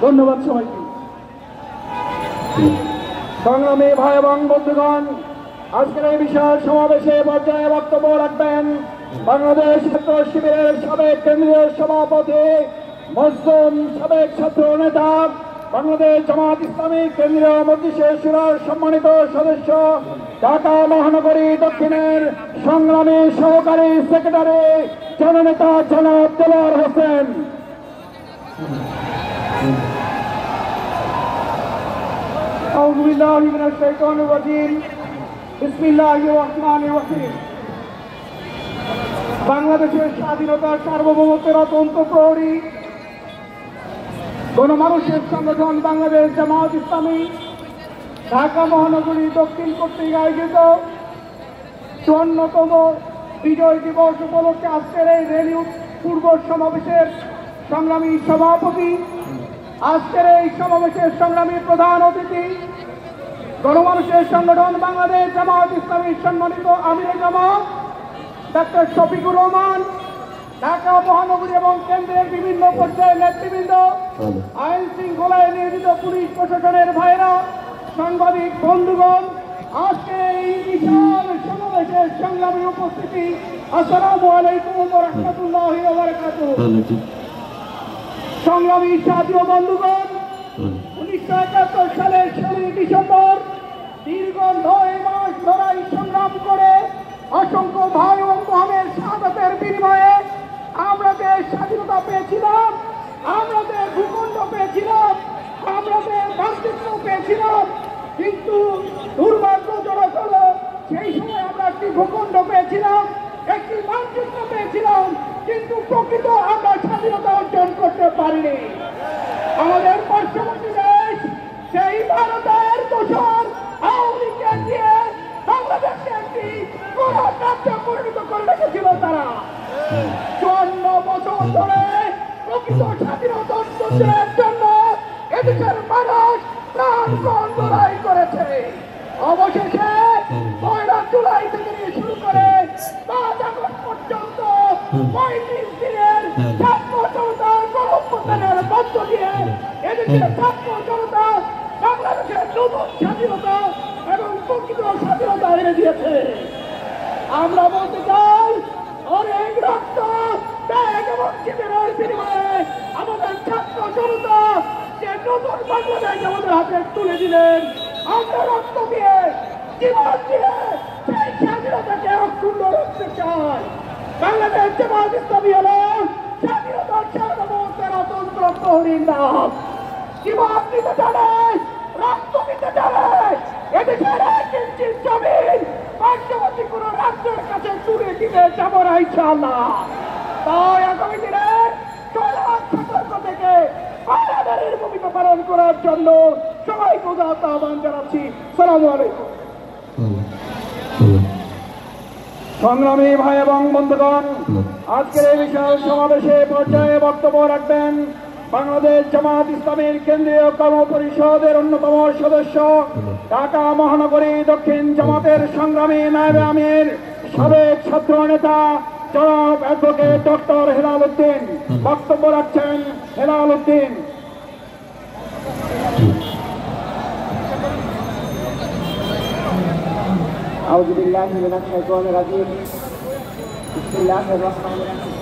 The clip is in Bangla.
ধন্যবাদ সবাইকে। সংগ্রামী ভাই এবং বন্ধুগণ, আজকের এই বিশাল সমাবেশে পর্যায়ে বক্তব্য রাখবেন বাংলাদেশ ছাত্র শিবিরের সাবেক কেন্দ্রীয় সভাপতি, মজলুম সাবেক ছাত্র নেতা, বাংলাদেশ জামাত ইসলামী কেন্দ্রীয় মজলিসের শুরার সম্মানিত সদস্য, ঢাকা মহানগরী দক্ষিণের সংগ্রামী সহকারী সেক্রেটারি জননেতা জনাব দেলোয়ার হোসেন। أعوذ بالله من الشيطان الرجيم بسم الله الرحمن الرحيم। বাংলাদেশের স্বাধীনতার সার্বভৌমত্বের অত্যন্ত প্রহরী গণমানুষের সংগঠন বাংলাদেশ জামাত ইসলামী ঢাকা মহানগরী দক্ষিণ কর্তৃক আয়োজিত 54তম বিজয় দিবস উপলক্ষে আজকের এই র্যালি পূর্ব সমাবেশের সংগ্রামী সভাপতি, আজকের এই সমাবেশের সংগ্রামী প্রধান অতিথি, গণমানুষের সংগঠন বাংলাদেশ জামাত ইসলামীর সম্মানিত আমিরে জামাত ডাক্তার শফিকুর রহমান, ঢাকা মহানগরী এবং কেন্দ্রের বিভিন্ন পর্যায়ের নেতৃবৃন্দ, আইন শৃঙ্খলায় নিয়োজিত পুলিশ প্রশাসনের ভাইরা, সাংবাদিক বন্ধুগণ, আজকে এই বিশাল সমাবেশের সংগ্রামী উপস্থিতি, আসসালামু আলাইকুম ওয়া রাহমাতুল্লাহি ওয়া বারাকাতুহু। সংগ্রামী সাথী ও বন্ধুগণ, 1971 সালের 16 ডিসেম্বর দীর্ঘ 9 মাস লড়াই সংগ্রাম করে অসংখ্য ভাই ও বহনের শাহাদাতের বিনিময়ে আমরা যে স্বাধীনতা পেয়েছিলাম, আমরা যে ভূখণ্ড পেয়েছিলাম, আমরা যে মানচিত্র পেয়েছিলাম, কিন্তু দুর্ভাগ্যজনক হলো সেই সময় আমরা একটি ভূখণ্ড পেয়েছিলাম, একটি মানচিত্র পেয়েছিলাম, কিন্তু প্রকৃত আমরা স্বাধীনতা অর্জন করতে পারিনি। আমাদের পার্শ্ববর্তী দেশ সেই ভারতের দোসর আওয়ামী লীগকে দিয়ে বাংলাদেশকে একটি গণতন্ত্রে পরিণত করে রেখেছিল। তারা 54 বছর ধরে প্রকৃত স্বাধীনতা অর্জনের জন্য এদেশের মানুষ প্রাণপণ লড়াই করেছে। অবশেষে 9 জুলাই থেকে নিয়ে শুরু করে 5 আগস্ট পর্যন্ত 35 দিনের ছাত্র জনতার গণঅভ্যুত্থানের মধ্য দিয়ে এদেশের ছাত্র জনতা বাংলাদেশের নতুন স্বাধীনতা এবং প্রকৃত স্বাধীনতা এনে দিয়েছে। আমরা বলতে চাই, অনেক রক্ত, ত্যাগ এবং জীবনের বিনিময়ে আমাদের ছাত্র জনতা যে নতুন বাংলাদেশ আমাদের হাতে তুলে দিলেন, আমরা রক্ত দিয়ে, জীবন দিয়ে সেই স্বাধীনতাকে অক্ষুণ্ণ রাখতে চাই। বাংলাদেশ জামাত ইসলামী হল স্বাধীনতার সার্বভৌমত্বের অতন্ত্র প্রহরীর নাম। জীবন দিতে জানে, রক্ত দিতে জানে, এদেশের 1 ইঞ্চি জমিন পার্শ্ববর্তী কোন রাষ্ট্রের কাছে তুলে দিতে যাবো না ইনশাআল্লাহ। তাই আগামী দিনে সতর্ক থেকে আলাদারের ভূমিকা পালন করার জন্য সবাইকে আহ্বান জানাচ্ছি। আসসালামু আলাইকুম। সংগ্রামী ভাই এবং বন্ধুগণ, আজকের এই বিশাল সমাবেশে পর্যায়ে বক্তব্য রাখবেন বাংলাদেশ জামাত ইসলামীর কেন্দ্রীয় কর্মপরিষদের অন্যতম সদস্য, ঢাকা মহানগরী দক্ষিণ জামাতের সংগ্রামী নায়েবে আমির, সাবেক ছাত্র নেতা জনাব অ্যাডভোকেট ডক্টর হেলাল উদ্দিন। বক্তব্য রাখছেন হেলাল উদ্দিন। أعوذ بالله من الشيطان الرجيم بسم الله الرحمن الرحيم